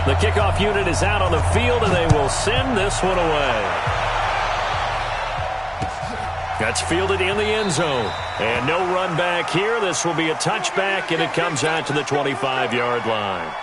The kickoff unit is out on the field, and they will send this one away. That's fielded in the end zone. And no run back here. This will be a touchback, and it comes out to the 25-yard line.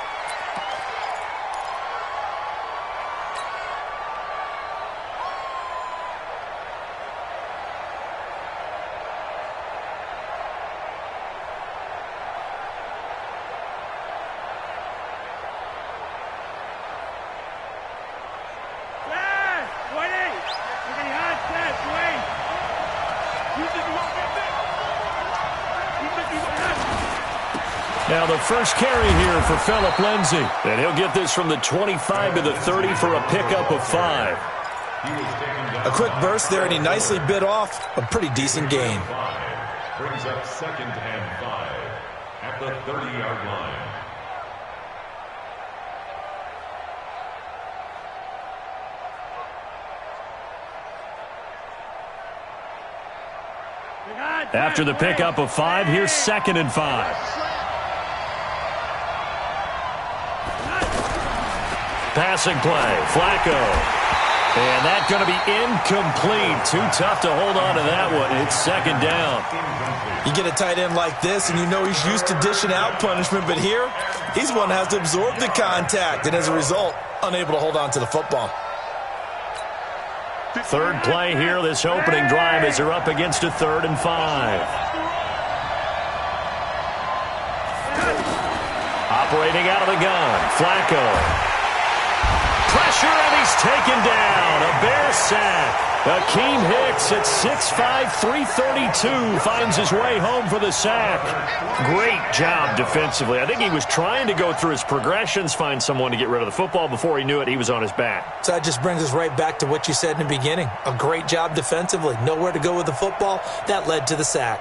Now the first carry here for Phillip Lindsay. And he'll get this from the 25 to the 30 for a pickup of 5. A quick burst there, and he nicely bit off a pretty decent gain. Brings up 2nd and 5 at the 30-yard line. After the pickup of 5, here's 2nd and 5. Passing play, Flacco. And that's going to be incomplete. Too tough to hold on to that one. It's 2nd down. You get a tight end like this, and you know he's used to dishing out punishment, but here, he's one that has to absorb the contact, and as a result, unable to hold on to the football. Third play here, this opening drive, as they're up against a 3rd and 5. Operating out of the gun, Flacco. Pressure, and he's taken down. A Bear sack. Akeem Hicks at 6'5", 332 finds his way home for the sack. Great job defensively. I think he was trying to go through his progressions, find someone to get rid of the football. Before he knew it, he was on his back. So that just brings us right back to what you said in the beginning. A great job defensively. Nowhere to go with the football. That led to the sack.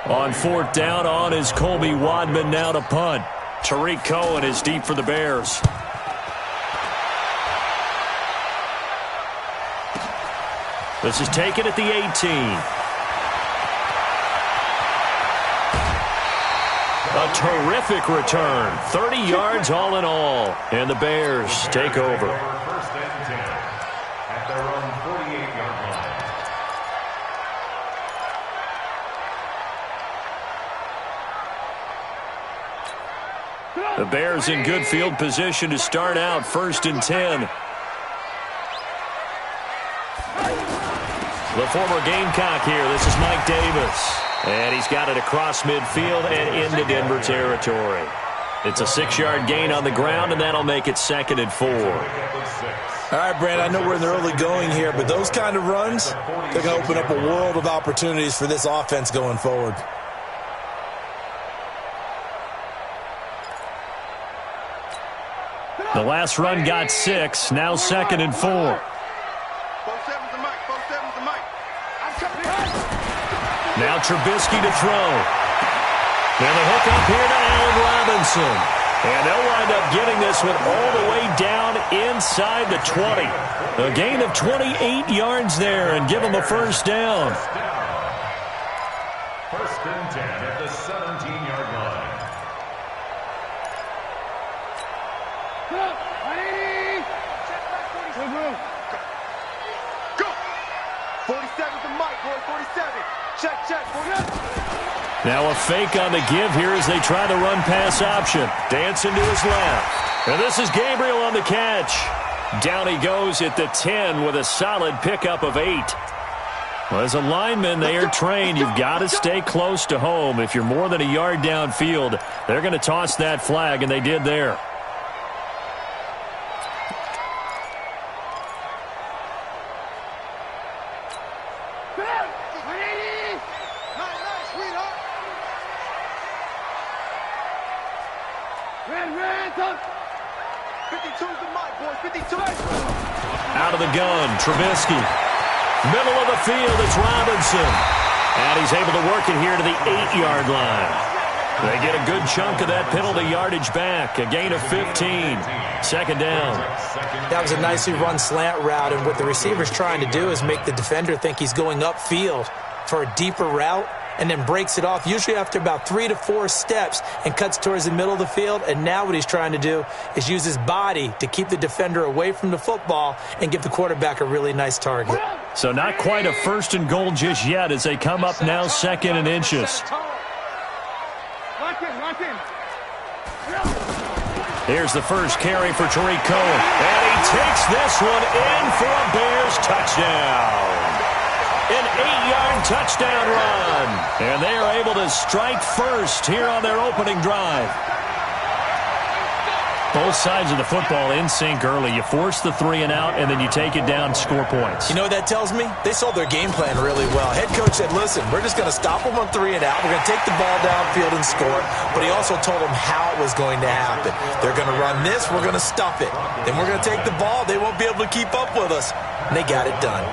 On 4th down, on is Colby Wadman now to punt. Tariq Cohen is deep for the Bears. This is taken at the 18. A terrific return. 30 yards all in all. And the Bears take over. 1st and 10 at their own 48-yard line. The Bears in good field position to start out 1st and 10. The former Gamecock here. This is Mike Davis. And he's got it across midfield and into Denver territory. It's a 6-yard gain on the ground, and that'll make it 2nd and 4. All right, Brand, I know we're in the early going here, but those kind of runs, they're going to open up a world of opportunities for this offense going forward. The last run got 6, now 2nd and 4. Now Trubisky to throw. And the hook up here to Allen Robinson. And they'll wind up getting this one all the way down inside the 20. A gain of 28 yards there and give them a 1st down. 1st and 10 at the 17-yard line. Go! 47's the mic, boy, 47. Check, check, 47. Now a fake on the give here as they try the run-pass option. Dancing to his left. And this is Gabriel on the catch. Down he goes at the 10 with a solid pickup of 8. Well, as a lineman, they are trained. You've got to stay close to home. If you're more than a yard downfield, they're going to toss that flag, and they did there. Out of the gun, Trubisky. Middle of the field, it's Robinson. And he's able to work it here to the 8-yard line. They get a good chunk of that penalty yardage back. A gain of 15. 2nd down. That was a nicely run slant route, and what the receiver's trying to do is make the defender think he's going upfield for a deeper route, and then breaks it off, usually after about 3 to 4 steps, and cuts towards the middle of the field. And now what he's trying to do is use his body to keep the defender away from the football and give the quarterback a really nice target. So not quite a 1st and goal just yet as they come up now 2nd and inches. Here's the first carry for Tariq Cohen. And he takes this one in for a Bears touchdown. An 8-yard touchdown run. And they are able to strike first here on their opening drive. Both sides of the football in sync early. You force the 3 and out, and then you take it down, score points. You know what that tells me? They sold their game plan really well. Head coach said, listen, we're just going to stop them on 3 and out. We're going to take the ball downfield and score. But he also told them how it was going to happen. They're going to run this. We're going to stuff it. Then we're going to take the ball. They won't be able to keep up with us. And they got it done.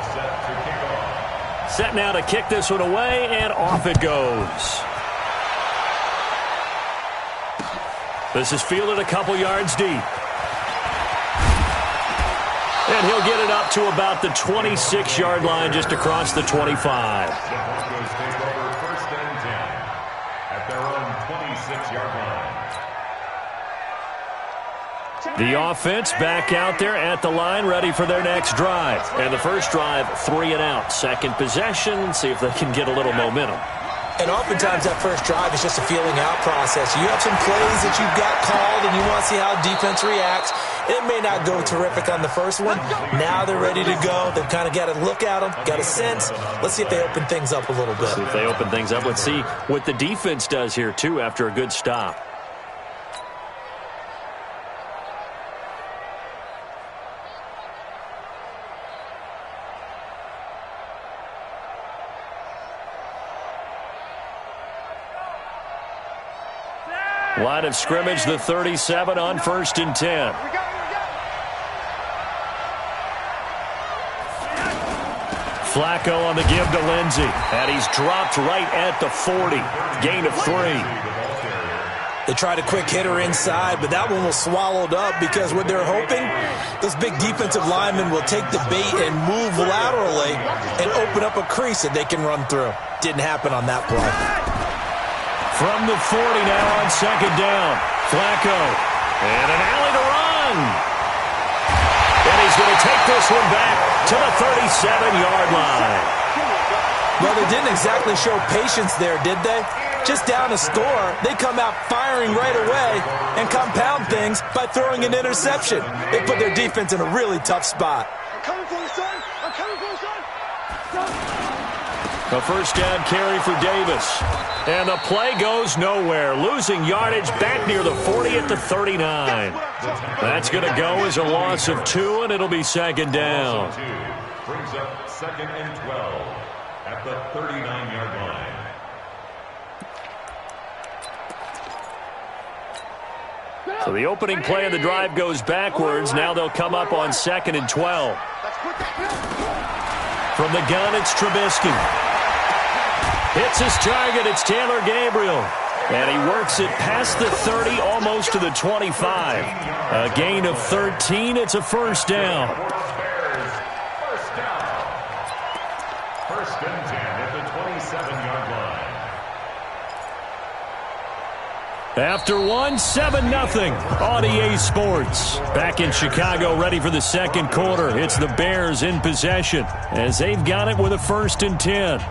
Set now to kick this one away, and off it goes. This is fielded a couple yards deep. And he'll get it up to about the 26-yard line, just across the 25. The Broncos take over 1st and 10 at their own 26-yard line. The offense back out there at the line, ready for their next drive. And the first drive, 3 and out. Second possession, see if they can get a little momentum. And oftentimes that first drive is just a feeling out process. You have some plays that you've got called and you want to see how defense reacts. It may not go terrific on the first one. Now they're ready to go. They've kind of got to look at them, got a sense. Let's see if they open things up a little bit. See if they open things up. Let's see what the defense does here, too, after a good stop. Line of scrimmage, the 37 on 1st and 10. Flacco on the give to Lindsey. And he's dropped right at the 40. Gain of 3. They tried a quick hitter inside, but that one was swallowed up because what they're hoping, those big defensive linemen will take the bait and move laterally and open up a crease that they can run through. Didn't happen on that play. From the 40 now on 2nd down. Flacco. And an alley to run. And he's going to take this one back to the 37-yard line. Well, they didn't exactly show patience there, did they? Just down a score, they come out firing right away and compound things by throwing an interception. They put their defense in a really tough spot. I'm coming for you, son. I'm coming for you, son. A first down carry for Davis. And the play goes nowhere. Losing yardage back near the 40 at the 39. That's going to go as a loss of 2, and it'll be 2nd down. Brings up 2nd and 12 at the 39-yard line. So the opening play of the drive goes backwards. Now they'll come up on 2nd and 12. From the gun, it's Trubisky. Hits his target. It's Taylor Gabriel. And he works it past the 30, almost to the 25. A gain of 13. It's a first down. First down. 1st and 10 at the 27-yard line. After one, 7-0 on EA Sports. Back in Chicago, ready for the second quarter. It's the Bears in possession as they've got it with a 1st and 10.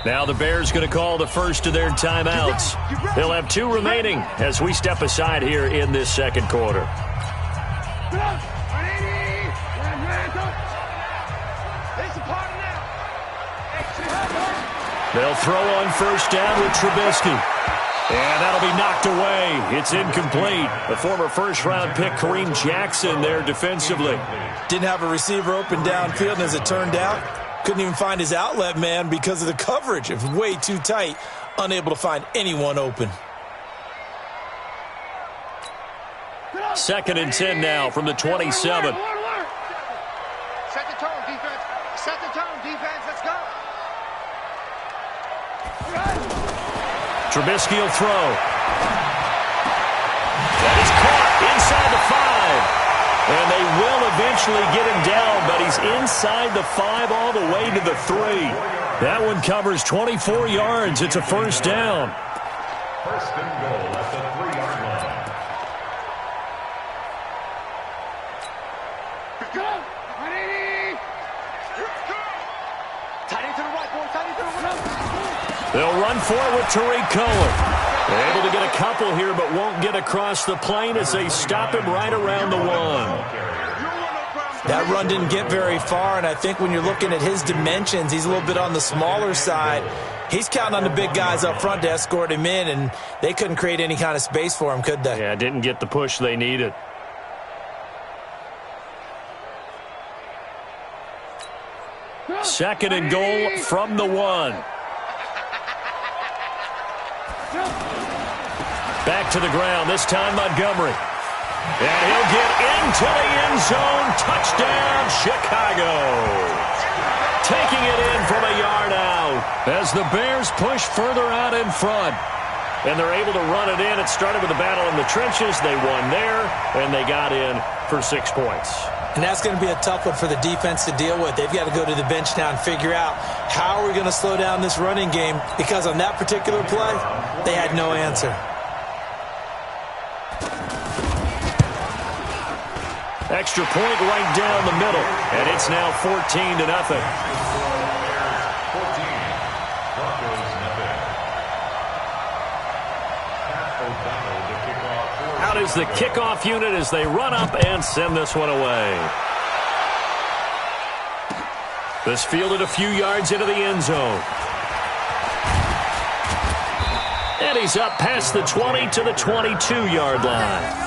Now the Bears going to call the first of their timeouts. They'll have 2 remaining as we step aside here in this second quarter. They'll throw on first down with Trubisky. And that'll be knocked away. It's incomplete. The former first-round pick, Kareem Jackson, there defensively. Didn't have a receiver open downfield, and as it turned out, couldn't even find his outlet man because of the coverage. It was way too tight, unable to find anyone open. 2nd and 10 now from the 27. Set the tone, defense. Set the tone, defense. Let's go. Trubisky will throw. That is caught inside the 5. And they will eventually get him down, but he's inside the 5 all the way to the 3. That one covers 24 yards. It's a first down. First and goal at the 3-yard line. They'll run for it with Tariq Cohen. They're able to get a couple here, but won't get across the plane as they stop him right around the 1. That run didn't get very far, and I think when you're looking at his dimensions, he's a little bit on the smaller side. He's counting on the big guys up front to escort him in, and they couldn't create any kind of space for him, could they? Yeah, didn't get the push they needed. Second and goal from the 1. Back to the ground, this time Montgomery. And he'll get into the end zone. Touchdown, Chicago. Taking it in from a yard out as the Bears push further out in front. And they're able to run it in. It started with a battle in the trenches. They won there, and they got in for 6 points. And that's going to be a tough one for the defense to deal with. They've got to go to the bench now and figure out how are we going to slow down this running game, because on that particular play, they had no answer. Extra point right down the middle, and it's now 14-0. Out is the kickoff unit as they run up and send this one away. This fielded a few yards into the end zone. And he's up past the 20 to the 22-yard line.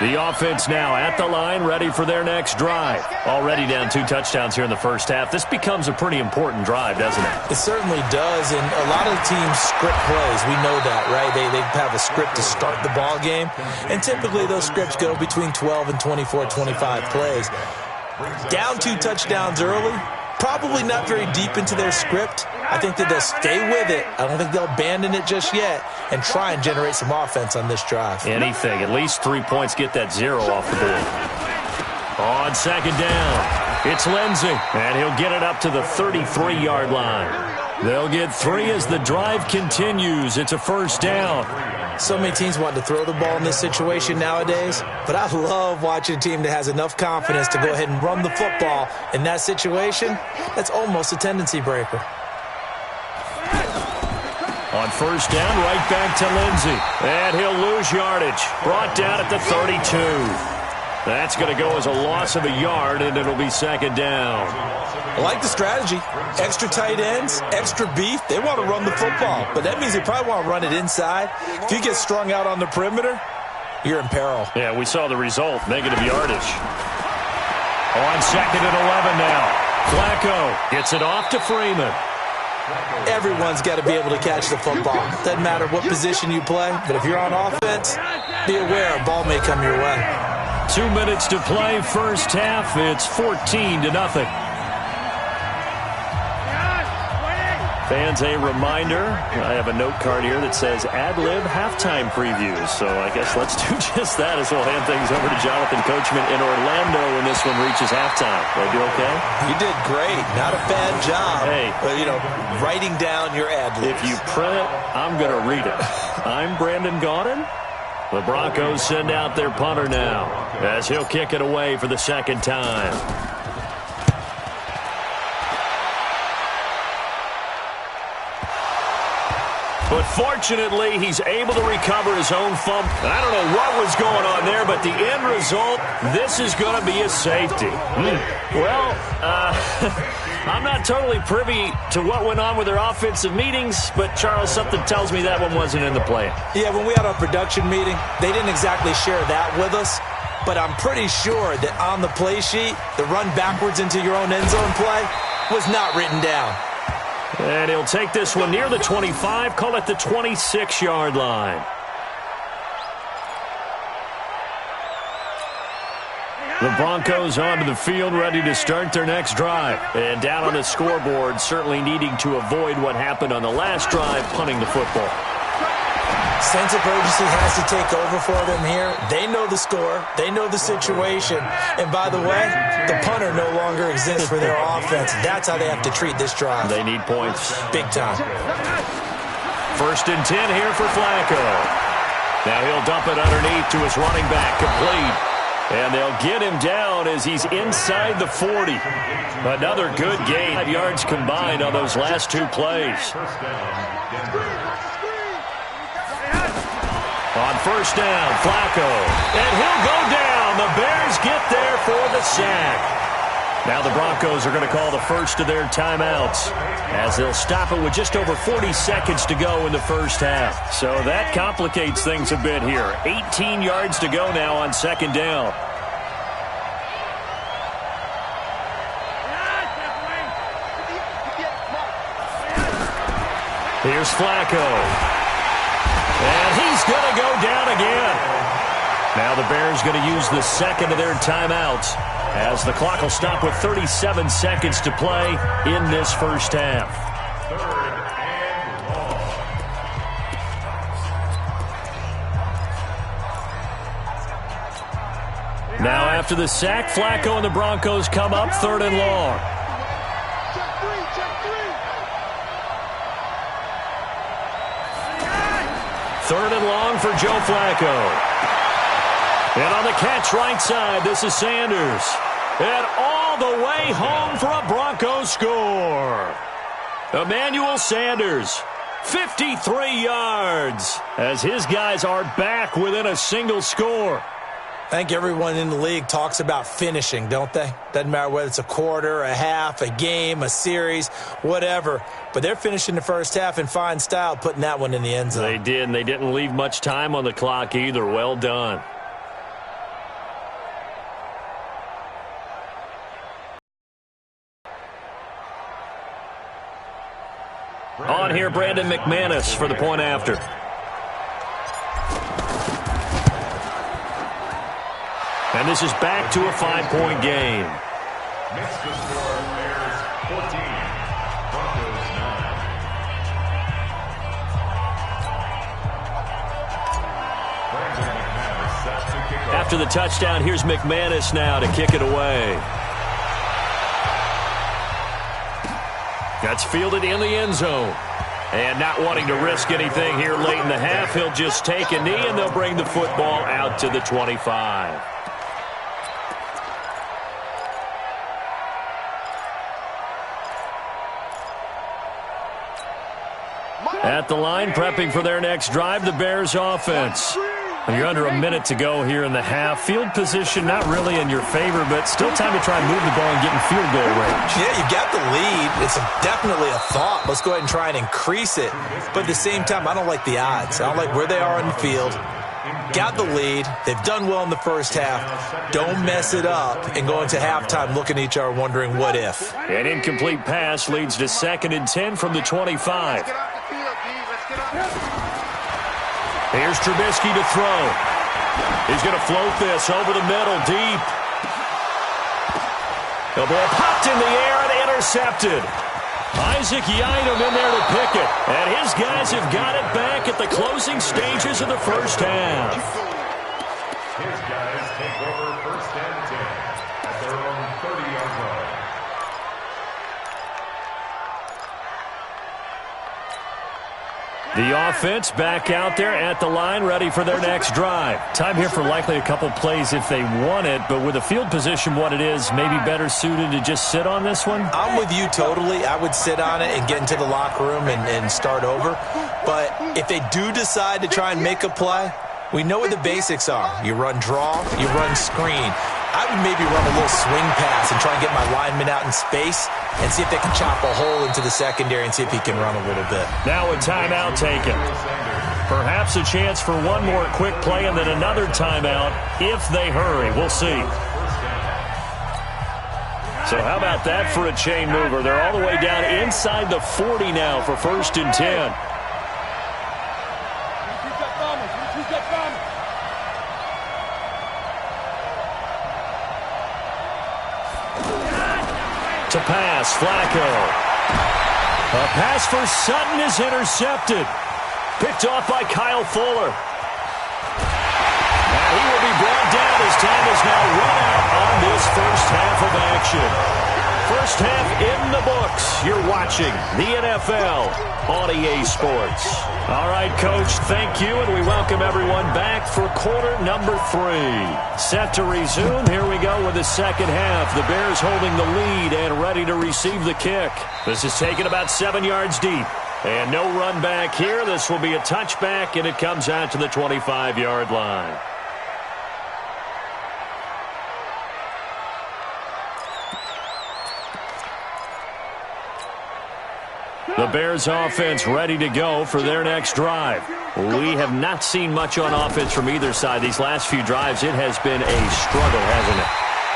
The offense now at the line, ready for their next drive. Already down 2 touchdowns here in the first half. This becomes a pretty important drive, doesn't it? It certainly does, and a lot of teams script plays. We know that, right? They have a script to start the ball game, and typically those scripts go between 12 and 24, 25 plays. Down 2 touchdowns early, probably not very deep into their script. I think that they'll stay with it. I don't think they'll abandon it just yet and try and generate some offense on this drive. Anything. At least 3 points, get that 0 off the board. On second down, it's Lindsey, and he'll get it up to the 33-yard line. They'll get 3 as the drive continues. It's a first down. So many teams want to throw the ball in this situation nowadays, but I love watching a team that has enough confidence to go ahead and run the football in that situation. That's almost a tendency breaker. On first down, right back to Lindsey. And he'll lose yardage. Brought down at the 32. That's going to go as a loss of a yard, and it'll be second down. I like the strategy. Extra tight ends, extra beef. They want to run the football, but that means they probably want to run it inside. If you get strung out on the perimeter, you're in peril. Yeah, we saw the result, negative yardage. On second and 11 now. Flacco gets it off to Freeman. Everyone's got to be able to catch the football. Doesn't matter what position you play, but if you're on offense, be aware a ball may come your way. 2 minutes to play, first half. It's 14-0. Fans, a reminder, I have a note card here that says ad-lib halftime previews. So I guess let's do just that as we'll hand things over to Jonathan Coachman in Orlando when this one reaches halftime. Did I do okay? You did great. Not a bad job. Hey. But, writing down your ad-libs. If you print it, I'm going to read it. I'm Brandon Gaudin. The Broncos send out their punter now as he'll kick it away for the second time. But fortunately, he's able to recover his own fumble. I don't know what was going on there, but the end result, this is going to be a safety. Well, I'm not totally privy to what went on with their offensive meetings, but, Charles, something tells me that one wasn't in the plan. Yeah, when we had our production meeting, they didn't exactly share that with us, but I'm pretty sure that on the play sheet, the run backwards into your own end zone play was not written down. And he'll take this one near the 25, call it the 26-yard line. The Broncos onto the field, ready to start their next drive. And down on the scoreboard, certainly needing to avoid what happened on the last drive, punting the football. Sense of urgency has to take over for them here. They know the score. They know the situation. And by the way, the punter no longer exists for their offense. That's how they have to treat this drive. They need points. Big time. 1st and 10 here for Flacco. Now he'll dump it underneath to his running back, complete. And they'll get him down as he's inside the 40. Another good gain. 5 yards combined on those last 2 plays. On 1st down, Flacco. And he'll go down. The Bears get there for the sack. Now the Broncos are going to call the first of their timeouts as they'll stop it with just over 40 seconds to go in the first half. So that complicates things a bit here. 18 yards to go now on 2nd down. Here's Flacco. And he's going to go down again. Now the Bears going to use the second of their timeouts as the clock will stop with 37 seconds to play in this first half. 3rd and long. Now after the sack, Flacco and the Broncos come up 3rd and long. Check three. 3rd and long for Joe Flacco. And on the catch right side, this is Sanders. And all the way home for a Broncos score. Emmanuel Sanders, 53 yards, as his guys are back within a single score. I think everyone in the league talks about finishing, don't they? Doesn't matter whether it's a quarter, a half, a game, a series, whatever. But they're finishing the first half in fine style, putting that one in the end zone. They did, and they didn't leave much time on the clock either. Well done. On here, Brandon McManus for the point after. And this is back to a 5-point game. Makes the score Bears 14, Broncos 9. Brandon McManus set to kick off. After the touchdown, here's McManus now to kick it away. That's fielded in the end zone. And not wanting to risk anything here late in the half, he'll just take a knee and they'll bring the football out to the 25. At the line, prepping for their next drive, the Bears offense. You're under a minute to go here in the half. Field position not really in your favor, but still time to try and move the ball and get in field goal range. Yeah, you've got the lead. It's definitely a thought. Let's go ahead and try and increase it. But at the same time, I don't like the odds. I don't like where they are on the field. Got the lead. They've done well in the first half. Don't mess it up and go into halftime looking at each other wondering what if. An incomplete pass leads to 2nd and 10 from the 25. Here's Trubisky to throw. He's going to float this over the middle, deep. The ball popped in the air and intercepted. Isaac Yiadom in there to pick it. And his guys have got it back at the closing stages of the first half. His guys take over 1st and 10 at their own 30-yard line. The offense back out there at the line, ready for their next drive. Time here for likely a couple plays if they want it, but with the field position what it is, maybe better suited to just sit on this one? I'm with you totally. I would sit on it and get into the locker room and start over. But if they do decide to try and make a play, we know what the basics are. You run draw, you run screen. I would maybe run a little swing pass and try and get my lineman out in space and see if they can chop a hole into the secondary and see if he can run a little bit. Now a timeout taken. Perhaps a chance for one more quick play and then another timeout if they hurry. We'll see. So how about that for a chain mover? They're all the way down inside the 40 now for 1st and 10. To pass, Flacco. A pass for Sutton is intercepted. Picked off by Kyle Fuller. Now he will be brought down as time is now run out on this first half of action. First half in the books. You're watching the NFL on EA Sports. All right, Coach, thank you, and we welcome everyone back for quarter number 3. Set to resume. Here we go with the second half. The Bears holding the lead and ready to receive the kick. This is taken about 7 yards deep. And no run back here. This will be a touchback, and it comes out to the 25-yard line. The Bears offense ready to go for their next drive. We have not seen much on offense from either side. These last few drives, it has been a struggle, hasn't it?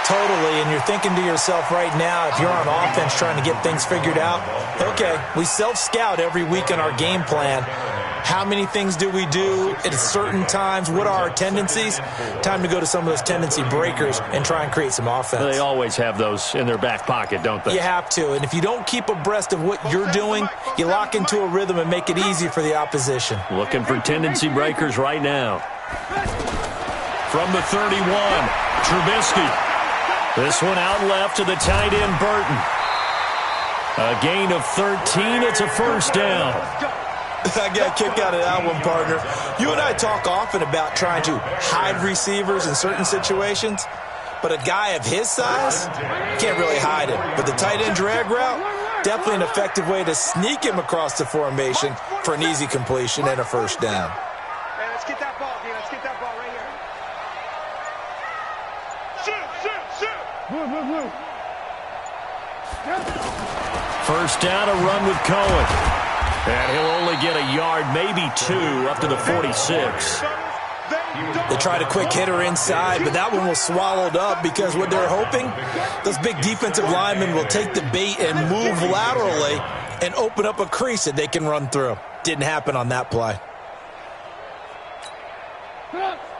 Totally, and you're thinking to yourself right now, if you're on offense trying to get things figured out, okay, we self-scout every week on our game plan. How many things do we do at certain times? What are our tendencies? Time to go to some of those tendency breakers and try and create some offense. They always have those in their back pocket, don't they? You have to, and if you don't keep abreast of what you're doing, you lock into a rhythm and make it easy for the opposition. Looking for tendency breakers right now. From the 31, Trubisky. This one out left to the tight end, Burton. A gain of 13. It's a first down. I got a kick out of that one, partner. You and I talk often about trying to hide receivers in certain situations, but a guy of his size, can't really hide him. But the tight end drag route, definitely an effective way to sneak him across the formation for an easy completion and a first down. Hey, let's get that ball, D. Let's get that ball right here. Shoot! Move. First down, a run with Cohen. And he'll only get a yard, maybe 2, up to the 46. They tried a quick hitter inside, but that one was swallowed up because what they're hoping, those big defensive linemen will take the bait and move laterally and open up a crease that they can run through. Didn't happen on that play.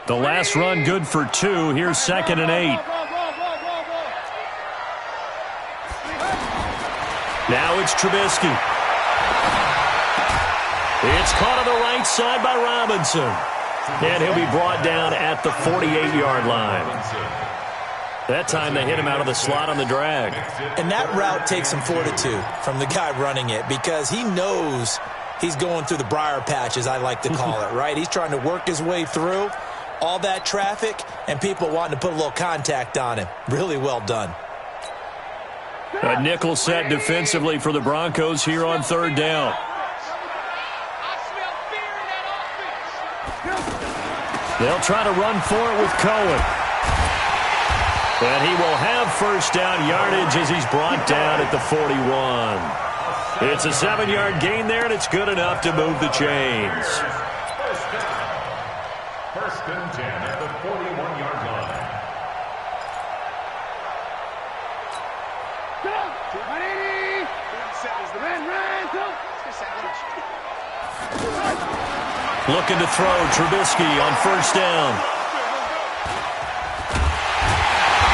The last run good for 2. Here's 2nd and 8. Now it's Trubisky. It's caught on the right side by Robinson. And he'll be brought down at the 48-yard line. That time they hit him out of the slot on the drag. And that route takes some fortitude from the guy running it because he knows he's going through the briar patch, as I like to call it, right? He's trying to work his way through all that traffic and people wanting to put a little contact on him. Really well done. A nickel set defensively for the Broncos here on 3rd down. They'll try to run for it with Cohen. And he will have first down yardage as he's brought down at the 41. It's a 7-yard gain there, and it's good enough to move the chains. First and 10 at the 41-yard line. Looking to throw, Trubisky on first down.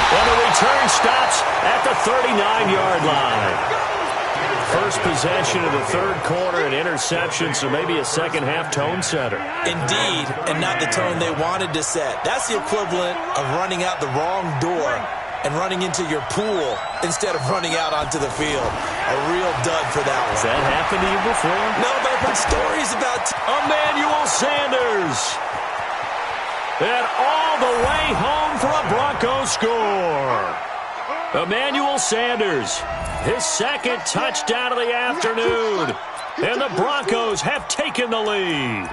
And the return stops at the 39-yard line. First possession of the 3rd quarter, an interception, so maybe a second-half tone setter. Indeed, and not the tone they wanted to set. That's the equivalent of running out the wrong door and running into your pool instead of running out onto the field. A real dud for that one. Has that happened to you before? No, but I've heard stories about Emmanuel Sanders. And all the way home for a Broncos score. Emmanuel Sanders, his second touchdown of the afternoon. And the Broncos have taken the lead.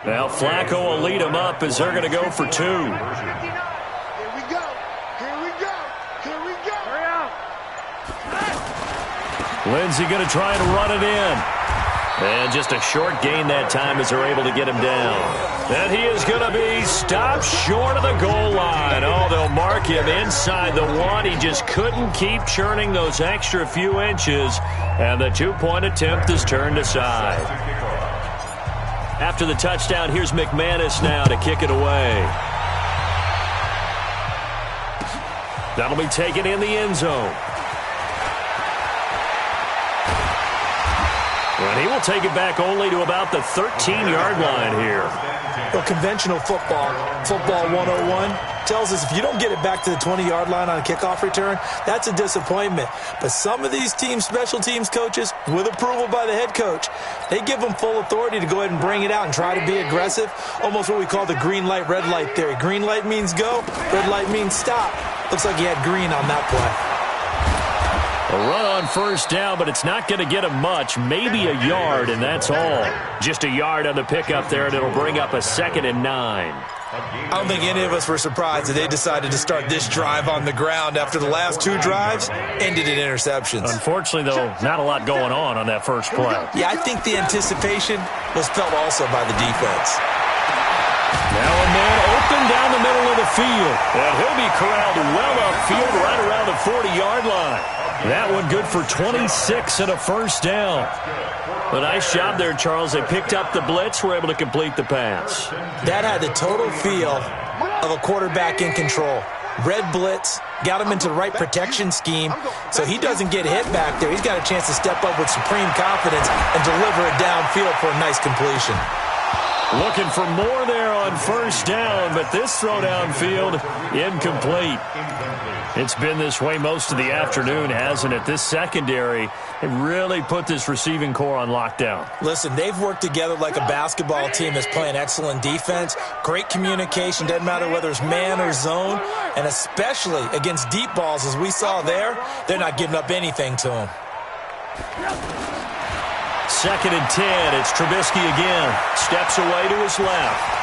Now Flacco will lead them up as they're going to go for 2. Here we go. Here we go. Here we go. Hurry up. Lindsey going to try and run it in. And just a short gain that time as they're able to get him down. And he is going to be stopped short of the goal line. Oh, they'll mark him inside the 1. He just couldn't keep churning those extra few inches. And the 2-point attempt is turned aside. After the touchdown, here's McManus now to kick it away. That'll be taken in the end zone. And he will take it back only to about the 13-yard line here. Well, conventional football 101, tells us if you don't get it back to the 20-yard line on a kickoff return, that's a disappointment. But some of these special teams coaches, with approval by the head coach, they give them full authority to go ahead and bring it out and try to be aggressive. Almost what we call the green light, red light theory. Green light means go, red light means stop. Looks like he had green on that play. A run on first down, but it's not going to get him much. Maybe a yard, and that's all. Just a yard on the pickup there, and it'll bring up a 2nd and 9. I don't think any of us were surprised that they decided to start this drive on the ground after the last 2 drives ended in interceptions. Unfortunately, though, not a lot going on that first play. Yeah, I think the anticipation was felt also by the defense. Now a man open down the middle of the field. And he'll be corralled well upfield right around the 40-yard line. That one good for 26 and a first down. A nice job there, Charles. They picked up the blitz, were able to complete the pass. That had the total feel of a quarterback in control. Red blitz, got him into the right protection scheme, so he doesn't get hit back there. He's got a chance to step up with supreme confidence and deliver it downfield for a nice completion. Looking for more there on first down, but this throw downfield, incomplete. It's been this way most of the afternoon, hasn't it? This secondary, it really put this receiving core on lockdown. Listen, they've worked together like a basketball team that's playing excellent defense. Great communication, doesn't matter whether it's man or zone, and especially against deep balls, as we saw there, they're not giving up anything to them. 2nd and 10. It's Trubisky again. Steps away to his left.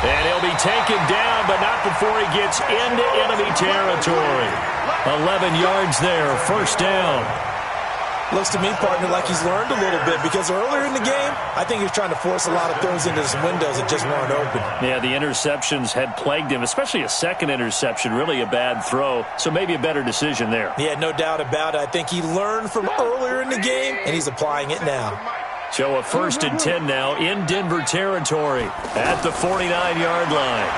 And he'll be taken down, but not before he gets into enemy territory. 11 yards there, first down. Looks to me, partner, like he's learned a little bit, because earlier in the game, I think he was trying to force a lot of throws into some windows that just weren't open. Yeah, the interceptions had plagued him, especially a second interception, really a bad throw, so maybe a better decision there. Yeah, no doubt about it. I think he learned from earlier in the game, and he's applying it now. So a 1st and 10 now in Denver territory at the 49-yard line.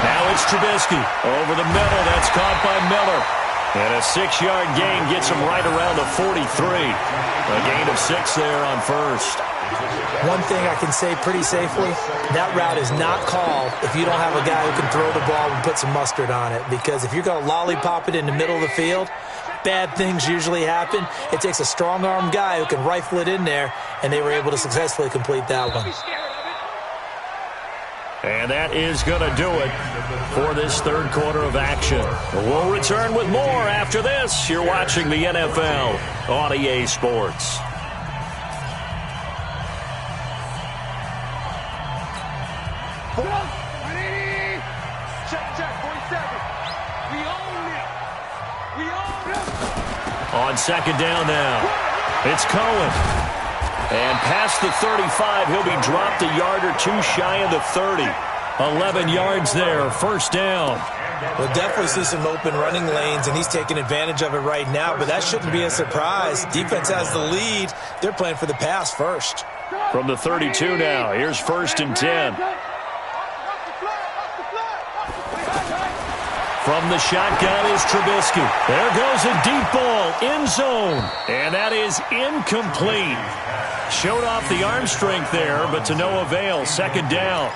Now it's Trubisky over the middle. That's caught by Miller. And a 6-yard gain gets him right around the 43. A gain of 6 there on first. One thing I can say pretty safely, that route is not called if you don't have a guy who can throw the ball and put some mustard on it. Because if you're going to lollipop it in the middle of the field, bad things usually happen. It takes a strong-arm guy who can rifle it in there, and they were able to successfully complete that one. And that is going to do it for this third quarter of action. We'll return with more after this. You're watching the NFL on EA Sports. Check, 47. We own it. We own it. On second down now, it's Cohen. And past the 35, he'll be dropped a yard or two shy of the 30. 11 yards there, first down. We'll definitely see some open running lanes, and he's taking advantage of it right now, but that shouldn't be a surprise. Defense has the lead. They're playing for the pass first. From the 32 now, here's 1st and 10. From the shotgun is Trubisky. There goes a deep ball, end zone. And that is incomplete. Showed off the arm strength there, but to no avail. Second down.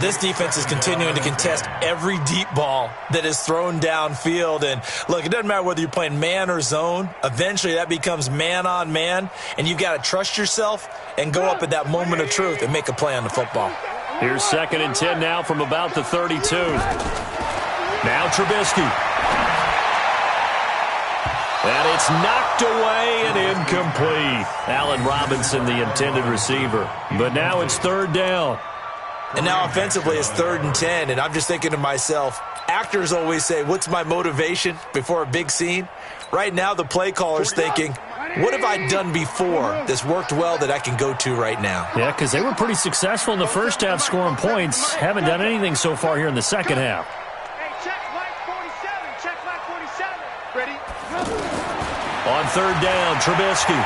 This defense is continuing to contest every deep ball that is thrown downfield. And, look, it doesn't matter whether you're playing man or zone. Eventually, that becomes man on man. And you've got to trust yourself and go up at that moment of truth and make a play on the football. Here's 2nd and 10 now from about the 32. Now Trubisky. And it's knocked away and incomplete. Allen Robinson, the intended receiver. But now it's 3rd down. And now offensively it's 3rd and 10, and I'm just thinking to myself, actors always say, what's my motivation before a big scene? Right now the play caller's thinking, what have I done before that's worked well that I can go to right now? Yeah, because they were pretty successful in the first half scoring points. Haven't done anything so far here in the second half. Hey, check flag 47. Check flag 47. Ready? On 3rd down, Trubisky.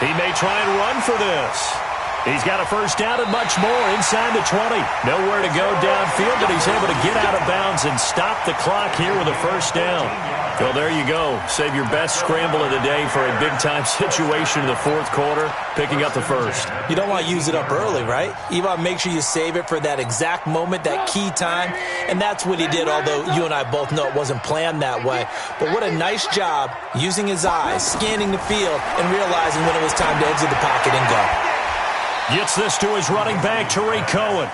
He may try and run for this. He's got a first down and much more inside the 20. Nowhere to go downfield, but he's able to get out of bounds and stop the clock here with a first down. Well, there you go. Save your best scramble of the day for a big-time situation in the 4th quarter, picking up the first. You don't want to use it up early, right? You want to make sure you save it for that exact moment, that key time, and that's what he did, although you and I both know it wasn't planned that way. But what a nice job using his eyes, scanning the field, and realizing when it was time to exit the pocket and go. Gets this to his running back, Tariq Cohen.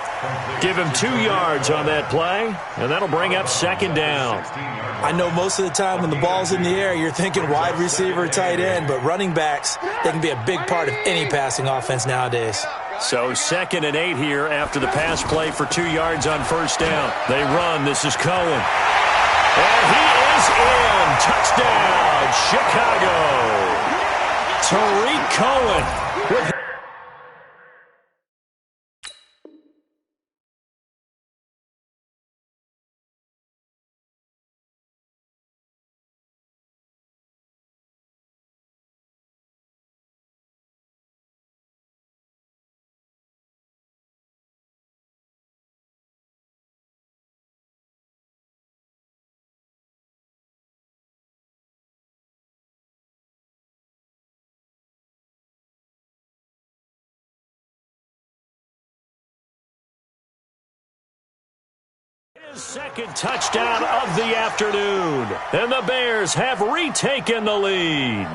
Give him 2 yards on that play, and that'll bring up 2nd down. I know most of the time when the ball's in the air, you're thinking wide receiver, tight end, but running backs, they can be a big part of any passing offense nowadays. So 2nd and 8 here after the pass play for 2 yards on first down. They run. This is Cohen. And he is in. Touchdown, Chicago. Tariq Cohen with his 2nd touchdown of the afternoon. And the Bears have retaken the lead.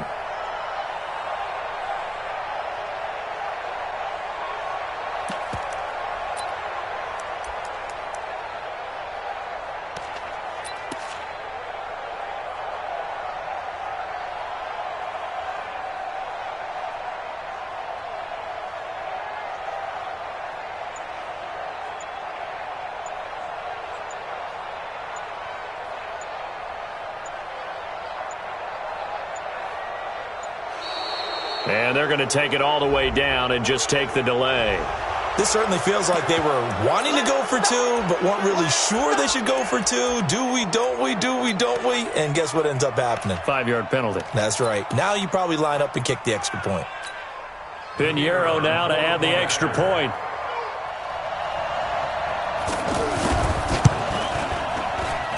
And they're going to take it all the way down and just take the delay. This certainly feels like they were wanting to go for 2, but weren't really sure they should go for 2. Do we, don't we, do we, don't we? And guess what ends up happening? 5-yard penalty. That's right. Now you probably line up and kick the extra point. Pinheiro now to add the extra point.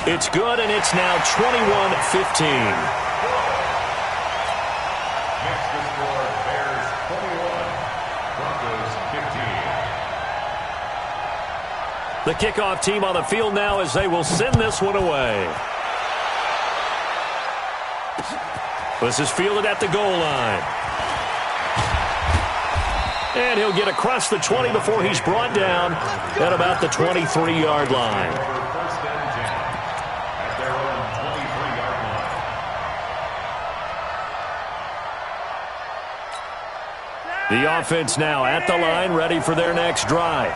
It's good, and it's now 21-15. The kickoff team on the field now as they will send this one away. This is fielded at the goal line. And he'll get across the 20 before he's brought down at about the 23-yard line. The offense now at the line, ready for their next drive.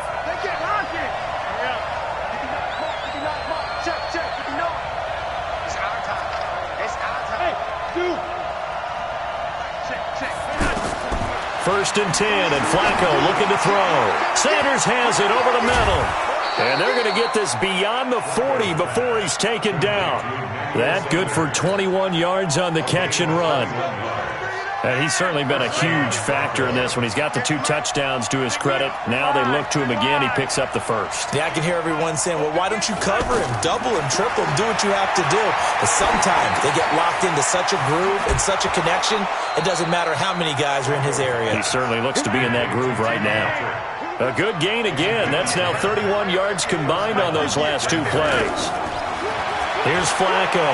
First and 10, and Flacco looking to throw. Sanders has it over the middle. And they're going to get this beyond the 40 before he's taken down. That good for 21 yards on the catch and run. And he's certainly been a huge factor in this when he's got the 2 touchdowns to his credit. Now they look to him again. He picks up the first. Yeah, I can hear everyone saying, well, why don't you cover him, double him, triple him, do what you have to do. But sometimes they get locked into such a groove and such a connection, it doesn't matter how many guys are in his area. He certainly looks to be in that groove right now. A good gain again. That's now 31 yards combined on those last 2 plays. Here's Flacco.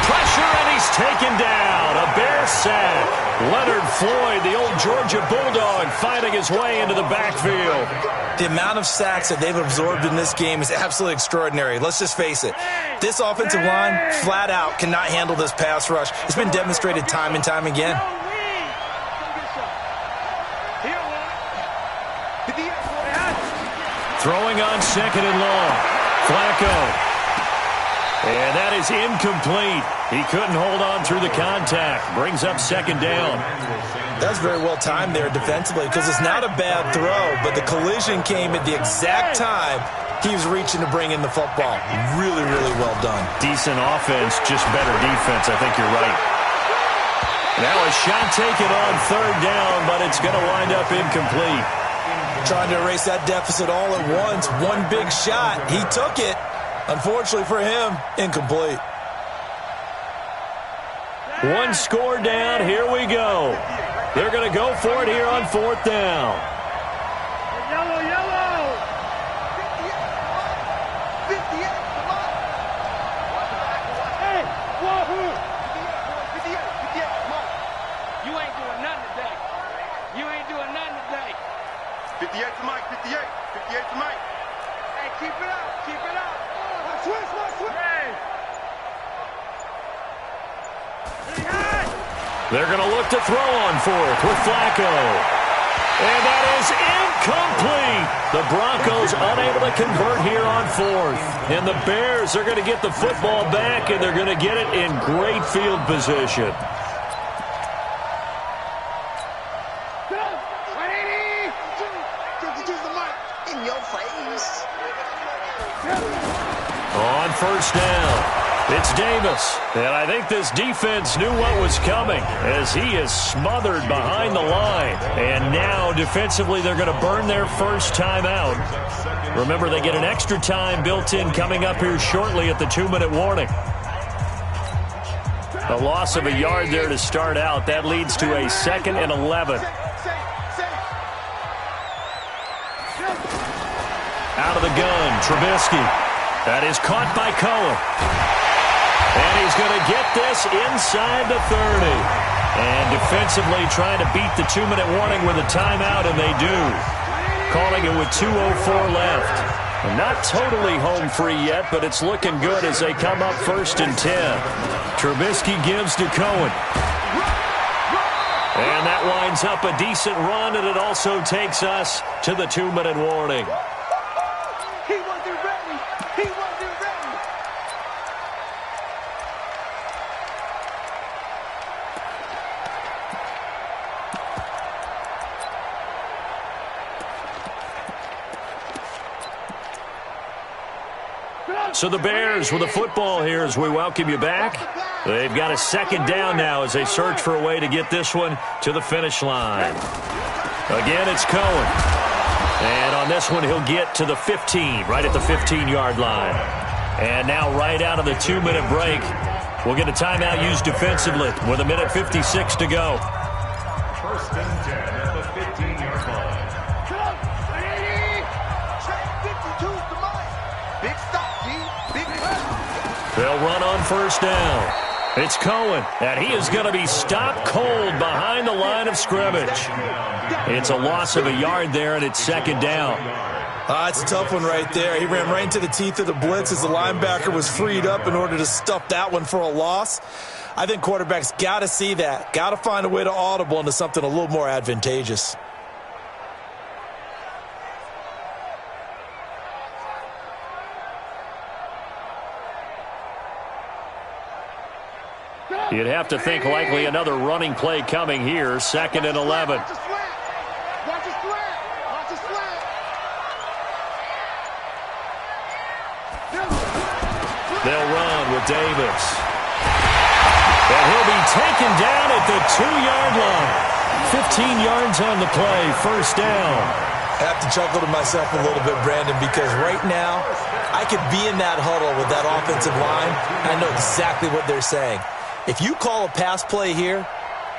Pressure, and he's taken down. A Bear sack. Leonard Floyd, the old Georgia Bulldog, fighting his way into the backfield. The amount of sacks that they've absorbed in this game is absolutely extraordinary. Let's just face it. This offensive line, flat out, cannot handle this pass rush. It's been demonstrated time and time again. Throwing on 2nd and long. Flacco. And that is incomplete. He couldn't hold on through the contact. Brings up 2nd down. That's very well timed there defensively because it's not a bad throw, but the collision came at the exact time he was reaching to bring in the football. Really, really well done. Decent offense, just better defense. I think you're right. Now a shot taken on 3rd down, but it's going to wind up incomplete. Trying to erase that deficit all at once. One big shot. He took it. Unfortunately for him, incomplete. 1 score down. Here we go. They're going to go for it here on 4th down. Yellow, yellow. 58, come on. Hey, wahoo. 58, come on. You ain't doing nothing today. You ain't doing nothing today. 58 to Mike, 58 to Mike. Hey, keep it up, keep it up. Switch. Hey. They're going to look to throw on 4th with Flacco. And that is incomplete. The Broncos unable to convert here on 4th. And the Bears are going to get the football back, and they're going to get it in great field position. In your face. On 1st down, it's Davis. And I think this defense knew what was coming as he is smothered behind the line. And now defensively they're going to burn their first timeout. Remember, they get an extra time built in coming up here shortly at the 2-minute warning. A loss of a yard there to start out. That leads to a 2nd and 11. Out of the gun, Trubisky. That is caught by Cohen. And he's going to get this inside the 30. And defensively trying to beat the 2-minute warning with a timeout, and they do. Calling it with 2:04 left. And not totally home free yet, but it's looking good as they come up 1st and 10. Trubisky gives to Cohen. And that winds up a decent run, and it also takes us to the 2-minute warning. He wasn't ready. He wasn't ready. So the Bears with the football here as we welcome you back. They've got a 2nd down now as they search for a way to get this one to the finish line. Again, it's Cohen. And on this one, he'll get to the 15, right at the 15-yard line. And now right out of the 2-minute break, we'll get a timeout used defensively with 1:56 to go. 1st and 10 at the 15-yard line. Big stop, G. Big play. They'll run on 1st down. It's Cohen, and he is going to be stopped cold behind the line of scrimmage. It's a loss of a yard there, and it's 2nd down. It's a tough one right there. He ran right into the teeth of the blitz as the linebacker was freed up in order to stuff that one for a loss. I think quarterbacks got to see that. Got to find a way to audible into something a little more advantageous. You'd have to think likely another running play coming here, 2nd and 11. Watch the slant. Watch the slant. Watch the slant. They'll run with Davis. And he'll be taken down at the 2-yard line. 15 yards on the play, first down. I have to chuckle to myself a little bit, Brandon, because right now I could be in that huddle with that offensive line. I know exactly what they're saying. If you call a pass play here,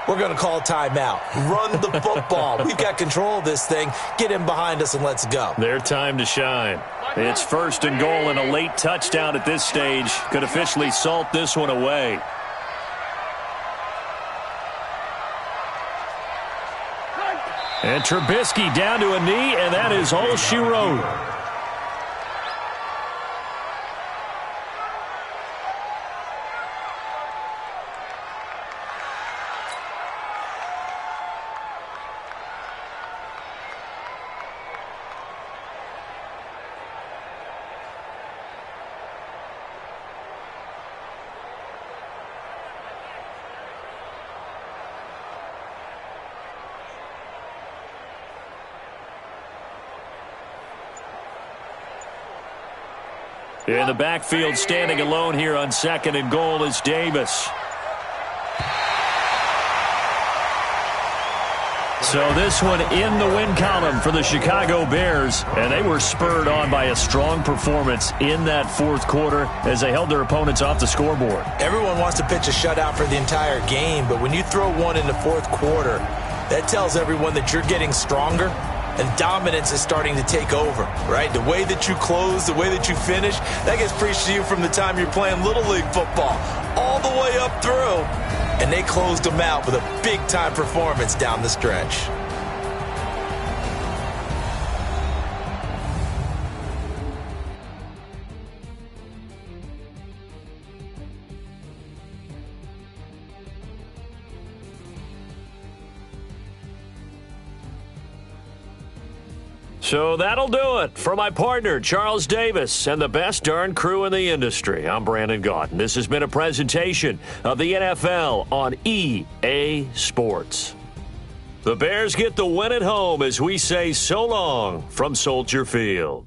we're going to call timeout. Run the football. We've got control of this thing. Get in behind us and let's go. Their time to shine. It's first and goal, and a late touchdown at this stage could officially salt this one away. And Trubisky down to a knee, and that is all she wrote. In the backfield, standing alone here on second and goal is Davis. So this one in the win column for the Chicago Bears, and they were spurred on by a strong performance in that fourth quarter as they held their opponents off the scoreboard. Everyone wants to pitch a shutout for the entire game, but when you throw one in the fourth quarter, that tells everyone that you're getting stronger. And dominance is starting to take over, right? The way that you close, the way that you finish, that gets preached to you from the time you're playing Little League football all the way up through. And they closed them out with a big-time performance down the stretch. So that'll do it. For my partner, Charles Davis, and the best darn crew in the industry, I'm Brandon Gaudin. This has been a presentation of the NFL on EA Sports. The Bears get the win at home as we say so long from Soldier Field.